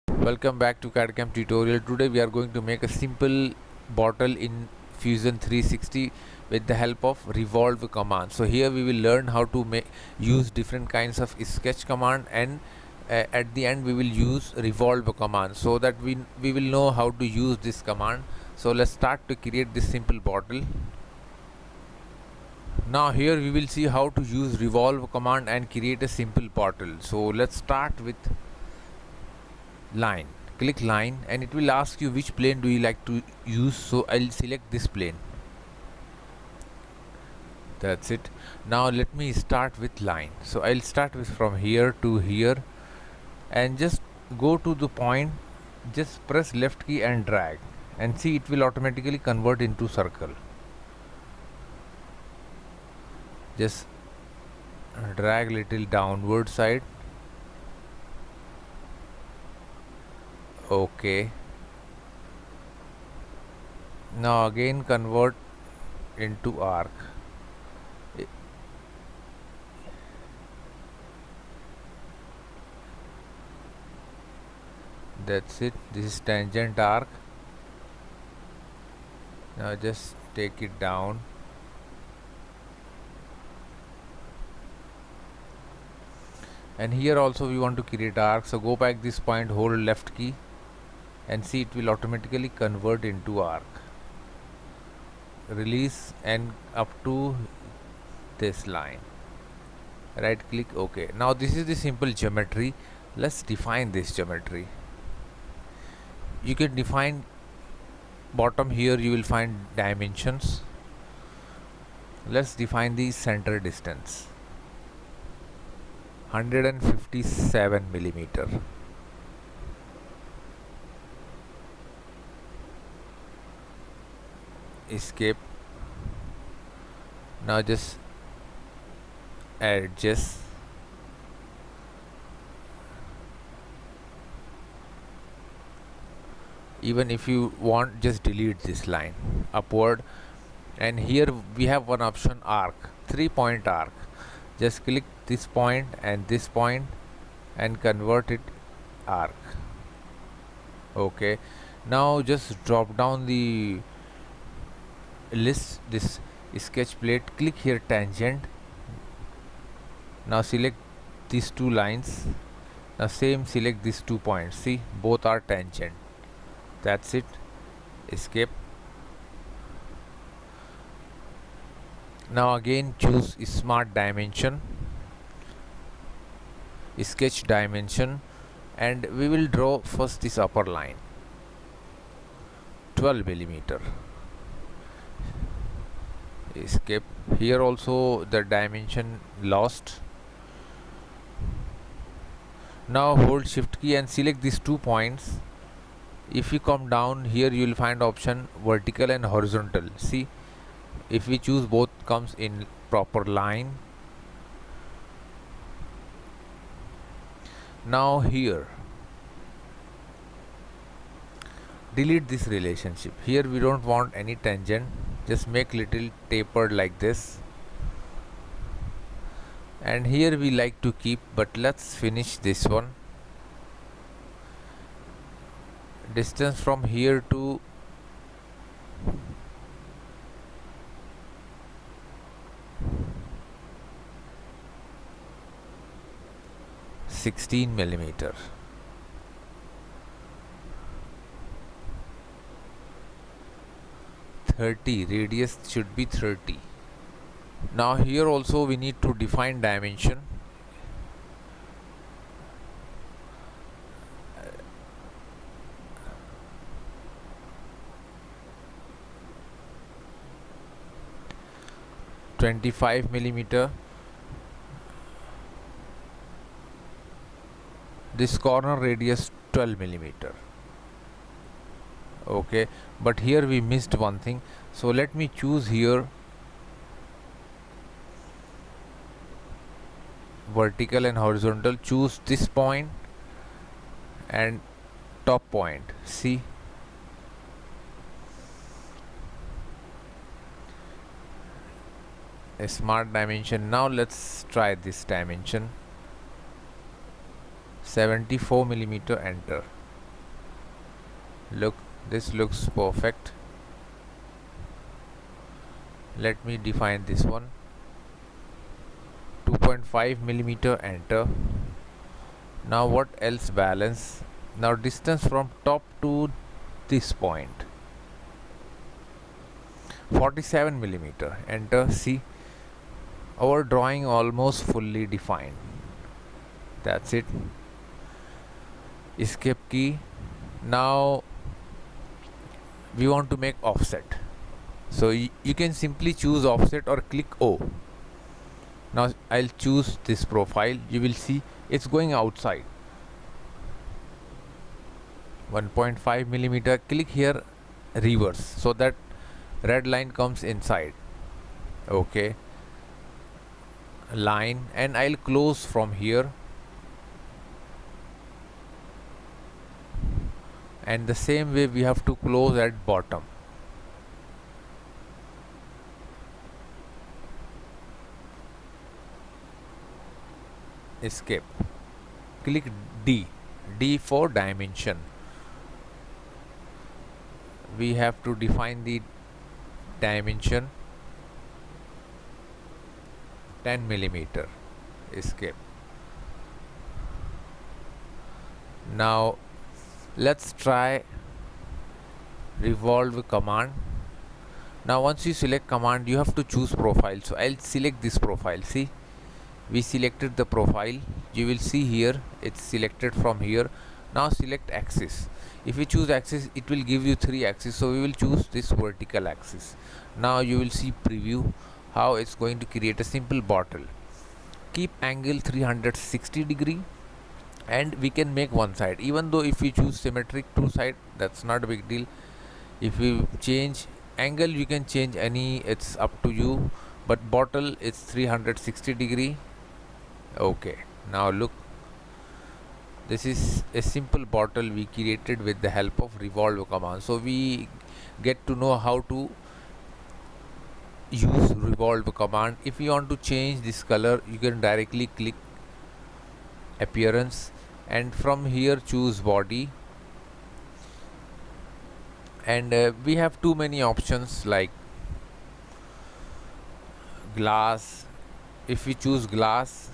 Welcome back to CAD/CAM tutorial. Today we are going to make a simple bottle in Fusion 360 with the help of Revolve command. So here we will learn how to use different kinds of sketch command, and at the end we will use Revolve command, so that we will know how to use this command. So let's start to create this simple bottle. Now here we will see how to use Revolve command and create a simple bottle. So let's start with line. Click line and it will ask you which plane do you like to use. So I'll select this plane. That's it. Now let me start with line. So I'll start with from here to here and just go to the point, just press left key and drag, and see it will automatically convert into circle. Just drag little downward side. Okay, now again convert into arc. That's it. This is tangent arc. Now just take it down. And here also we want to create arc, so go back this point, hold left key, and see it will automatically convert into arc. Release and up to this line. Right click, OK. Now this is the simple geometry. Let's define this geometry. You can define bottom. Here you will find dimensions. Let's define the center distance, 157 millimeter. Escape. Now just adjust. Even if you want, just delete this line upward. And here we have one option, arc, 3-point arc. Just click this point and convert it arc. Okay, now just drop down the list this sketch plate, click here tangent. Now select these two lines. Now same, select these 2 points. See, both are tangent. That's it. Escape. Now again choose smart dimension, sketch dimension, and we will draw first this upper line, 12 millimeter. Escape. Here also the dimension lost. Now hold shift key and select these 2 points. If you come down here, you will find option vertical and horizontal. See, if we choose both, comes in proper line. Now here delete this relationship. Here we don't want any tangent, just make little tapered like this. And here we like to keep, but let's finish this one. Distance from here to (16 millimeter). Radius should be 30. Now here also we need to define dimension. (25 millimeter). This corner radius 12 millimeter. Okay, but here we missed one thing, so let me choose here vertical and horizontal. Choose this point and top point. See, a smart dimension. Now let's try this dimension, 74 millimeter. Enter. Look, this looks perfect. Let me define this one. 2.5 millimeter, enter. Now what else balance? Now distance from top to this point, 47 millimeter, enter. See, our drawing almost fully defined. That's it. Escape key. Now we want to make offset, so you can simply choose offset or click O. Now I'll choose this profile. You will see it's going outside. 1.5 millimeter, click here, reverse, so that red line comes inside. Okay, line, and I'll close from here, and the same way we have to close at bottom. Escape, click D for dimension. We have to define the dimension, 10 millimeter. Escape. Now let's try revolve command. Now once you select command, you have to choose profile. So I'll select this profile. See, we selected the profile. You will see here it's selected from here. Now select axis. If we choose axis, it will give you 3 axes, so we will choose this vertical axis. Now you will see preview how it's going to create a simple bottle. Keep angle 360 degree, and we can make one side. Even though if we choose symmetric 2 side, that's not a big deal. If we change angle, you can change any, it's up to you, but bottle is 360 degree. Okay, now look, this is a simple bottle we created with the help of Revolve command. So we get to know how to use Revolve command. If you want to change this color, you can directly click appearance, and from here choose body, and we have too many options like glass. If we choose glass,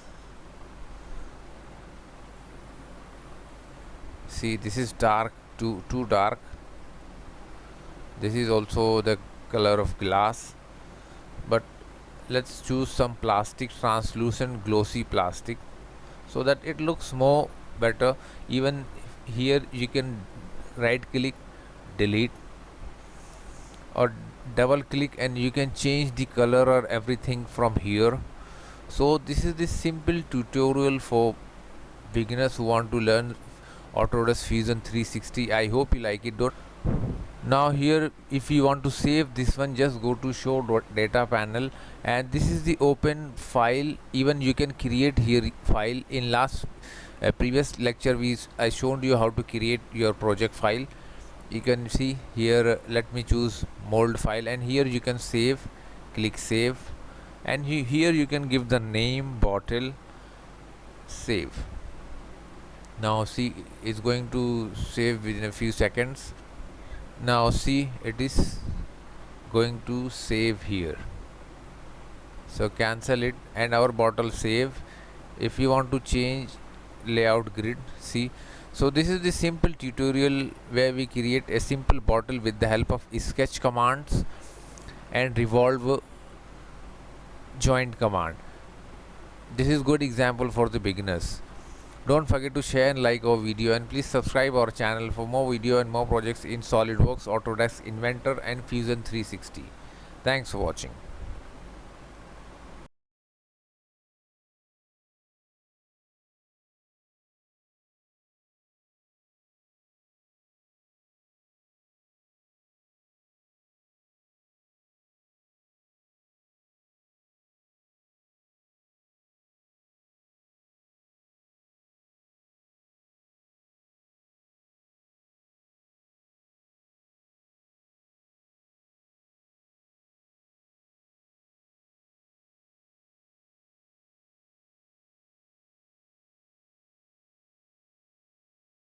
see, this is dark, too dark. This is also the color of glass, but let's choose some plastic, translucent glossy plastic, so that it looks more better. Even here you can right click, delete, or double click, and you can change the color or everything from here. So this is the simple tutorial for beginners who want to learn Autodesk Fusion 360. I hope you like it. Don't now here, if you want to save this one, just go to show data panel, and this is the open file. Even you can create here file. In last previous lecture I showed you how to create your project file. You can see here, let me choose mold file, and here you can save, click save, and here you can give the name bottle, save. Now see, it's going to save within a few seconds. Now see, it is going to save here, so cancel it, and our bottle save. If you want to change layout grid, see, so this is the simple tutorial where we create a simple bottle with the help of sketch commands and revolve joint command. This is good example for the beginners. Don't forget to share and like our video, and please subscribe our channel for more video and more projects in Solidworks, Autodesk Inventor and Fusion 360. Thanks for watching.